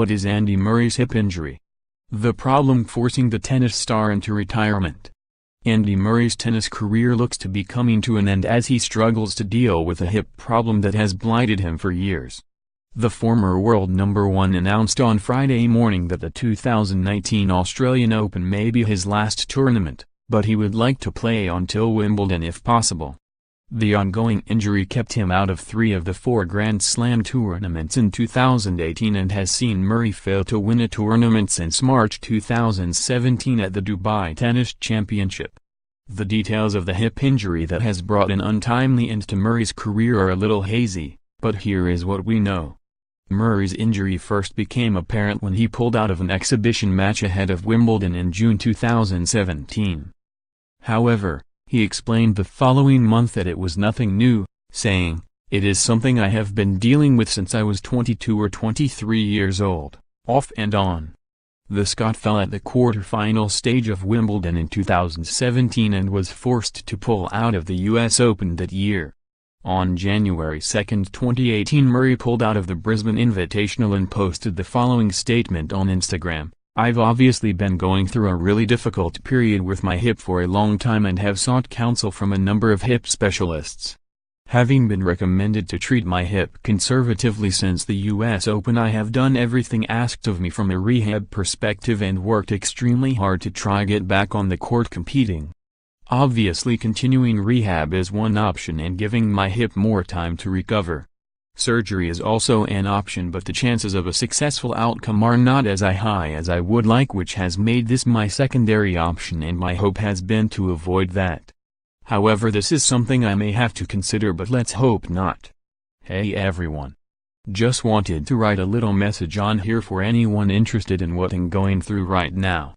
What is Andy Murray's hip injury? The problem forcing the tennis star into retirement. Andy Murray's tennis career looks to be coming to an end as he struggles to deal with a hip problem that has blighted him for years. The former world number one announced on Friday morning that the 2019 Australian Open may be his last tournament, but he would like to play until Wimbledon if possible. The ongoing injury kept him out of 3 of the 4 Grand Slam tournaments in 2018 and has seen Murray fail to win a tournament since March 2017 at the Dubai Tennis Championship. The details of the hip injury that has brought an untimely end to Murray's career are a little hazy, but here is what we know. Murray's injury first became apparent when he pulled out of an exhibition match ahead of Wimbledon in June 2017. However, he explained the following month that it was nothing new, saying, "It is something I have been dealing with since I was 22 or 23 years old, off and on." The Scot fell at the quarter-final stage of Wimbledon in 2017 and was forced to pull out of the US Open that year. On January 2, 2018, Murray pulled out of the Brisbane Invitational and posted the following statement on Instagram: "I've obviously been going through a really difficult period with my hip for a long time and have sought counsel from a number of hip specialists. Having been recommended to treat my hip conservatively since the US Open, I have done everything asked of me from a rehab perspective and worked extremely hard to try get back on the court competing. Obviously continuing rehab is one option and giving my hip more time to recover. Surgery is also an option, but the chances of a successful outcome are not as high as I would like, which has made this my secondary option, and my hope has been to avoid that. However, this is something I may have to consider, but let's hope not." Hey everyone. Just wanted to write a little message on here for anyone interested in what I'm going through right now.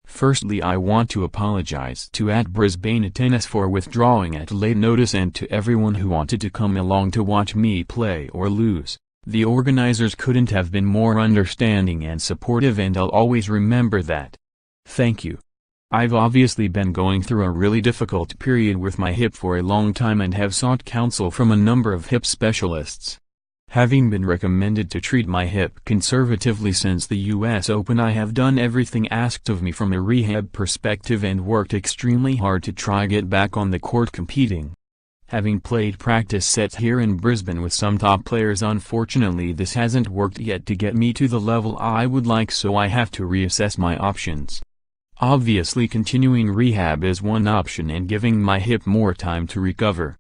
Firstly, I want to apologize to @Brisbane Tennis for withdrawing at late notice, and to everyone who wanted to come along to watch me play or lose. The organizers couldn't have been more understanding and supportive, and I'll always remember that. Thank you. I've obviously been going through a really difficult period with my hip for a long time and have sought counsel from a number of hip specialists. Having been recommended to treat my hip conservatively since the US Open, I have done everything asked of me from a rehab perspective and worked extremely hard to try get back on the court competing. Having played practice sets here in Brisbane with some top players, unfortunately this hasn't worked yet to get me to the level I would like, so I have to reassess my options. Obviously continuing rehab is one option and giving my hip more time to recover.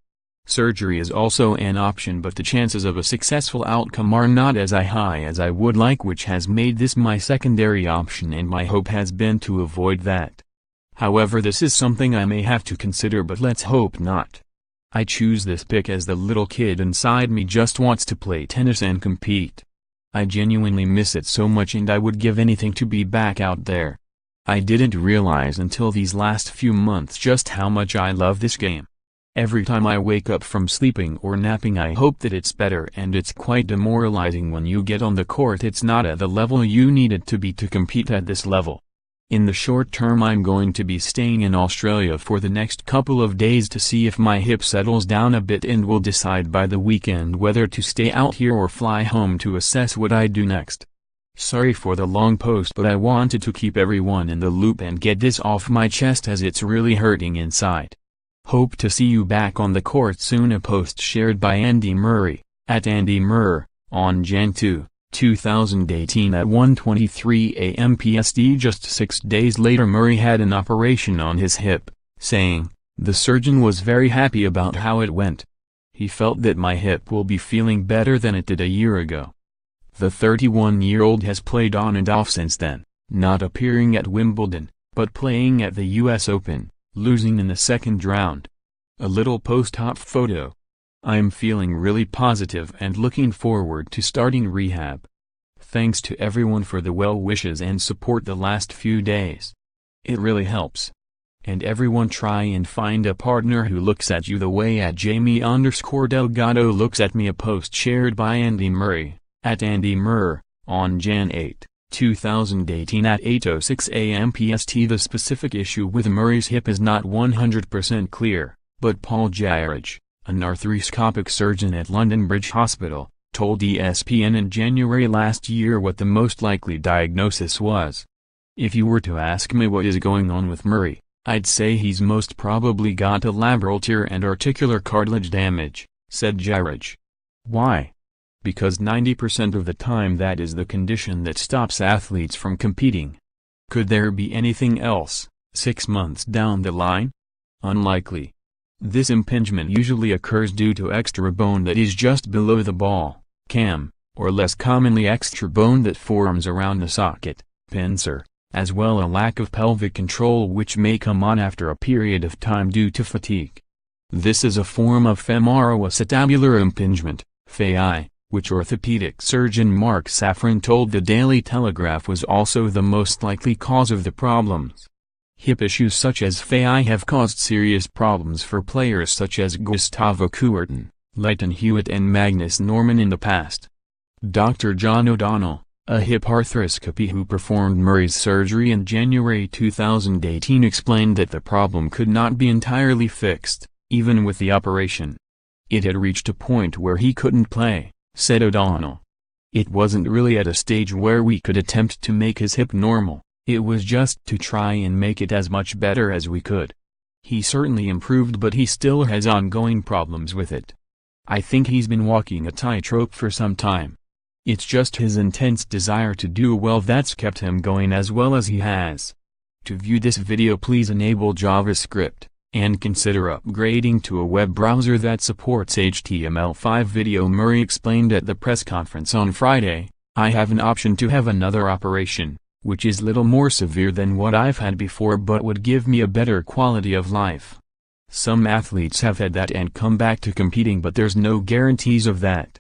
Surgery is also an option, but the chances of a successful outcome are not as high as I would like, which has made this my secondary option, and my hope has been to avoid that. However, this is something I may have to consider, but let's hope not. I choose this pick as the little kid inside me just wants to play tennis and compete. I genuinely miss it so much, and I would give anything to be back out there. I didn't realize until these last few months just how much I love this game. Every time I wake up from sleeping or napping, I hope that it's better, and it's quite demoralizing when you get on the court. It's not at the level you need it to be to compete at this level. In the short term, I'm going to be staying in Australia for the next couple of days to see if my hip settles down a bit, and will decide by the weekend whether to stay out here or fly home to assess what I do next. Sorry for the long post, but I wanted to keep everyone in the loop and get this off my chest as it's really hurting inside. Hope to see you back on the court soon. A post shared by Andy Murray, @AndyMurr, on Jan 2, 2018 at 1:23 a.m. PST. Just 6 days later, Murray had an operation on his hip, saying, "The surgeon was very happy about how it went. He felt that my hip will be feeling better than it did a year ago." The 31-year-old has played on and off since then, not appearing at Wimbledon, but playing at the US Open, losing in the second round. A little post-op photo. "I'm feeling really positive and looking forward to starting rehab. Thanks to everyone for the well wishes and support the last few days. It really helps. And everyone try and find a partner who looks at you the way @Jamie_Delgado looks at me." A post shared by Andy Murray, @AndyMurr, on Jan 8, 2018 at 8:06 a.m. PST. The specific issue with Murray's hip is not 100% clear, but Paul Jarridge, an arthroscopic surgeon at London Bridge Hospital, told ESPN in January last year what the most likely diagnosis was. "If you were to ask me what is going on with Murray, I'd say he's most probably got a labral tear and articular cartilage damage," said Jarrett. "Why?" "Because 90% of the time that is the condition that stops athletes from competing." "Could there be anything else, 6 months down the line?" "Unlikely. This impingement usually occurs due to extra bone that is just below the ball, cam, or less commonly extra bone that forms around the socket, pincer, as well a lack of pelvic control which may come on after a period of time due to fatigue. This is a form of femoroacetabular impingement, FAI, which orthopedic surgeon Mark Safran told the Daily Telegraph was also the most likely cause of the problems. Hip issues such as FAI have caused serious problems for players such as Gustavo Kuerten, Leighton Hewitt and Magnus Norman in the past. Dr. John O'Donnell, a hip arthroscopy who performed Murray's surgery in January 2018, explained that the problem could not be entirely fixed, even with the operation. "It had reached a point where he couldn't play," said O'Donnell. "It wasn't really at a stage where we could attempt to make his hip normal. It was just to try and make it as much better as we could. He certainly improved, but he still has ongoing problems with it. I think he's been walking a tightrope for some time. It's just his intense desire to do well that's kept him going as well as he has." To view this video, please enable JavaScript, and consider upgrading to a web browser that supports HTML5 video. Murray explained at the press conference on Friday, "I have an option to have another operation, which is little more severe than what I've had before but would give me a better quality of life. Some athletes have had that and come back to competing, but there's no guarantees of that.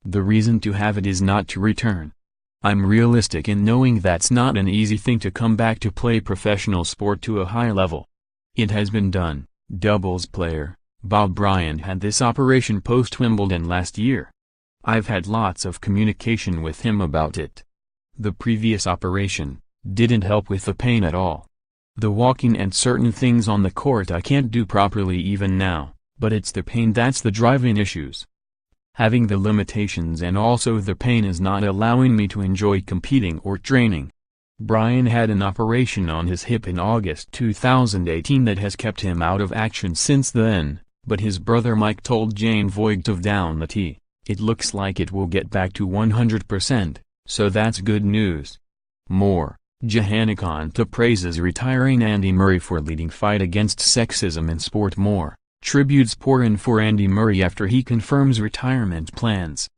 The reason to have it is not to return. I'm realistic in knowing that's not an easy thing to come back to play professional sport to a high level. It has been done." Doubles player Bob Bryan had this operation post-Wimbledon last year. "I've had lots of communication with him about it. The previous operation didn't help with the pain at all. The walking and certain things on the court I can't do properly even now, but it's the pain that's the driving issues. Having the limitations and also the pain is not allowing me to enjoy competing or training." Bryan had an operation on his hip in August 2018 that has kept him out of action since then, but his brother Mike told Jane Voigt of Down the Tee, "It looks like it will get back to 100%, so that's good news." More, Johanna Konta praises retiring Andy Murray for leading fight against sexism in sport. More, tributes pour in for Andy Murray after he confirms retirement plans.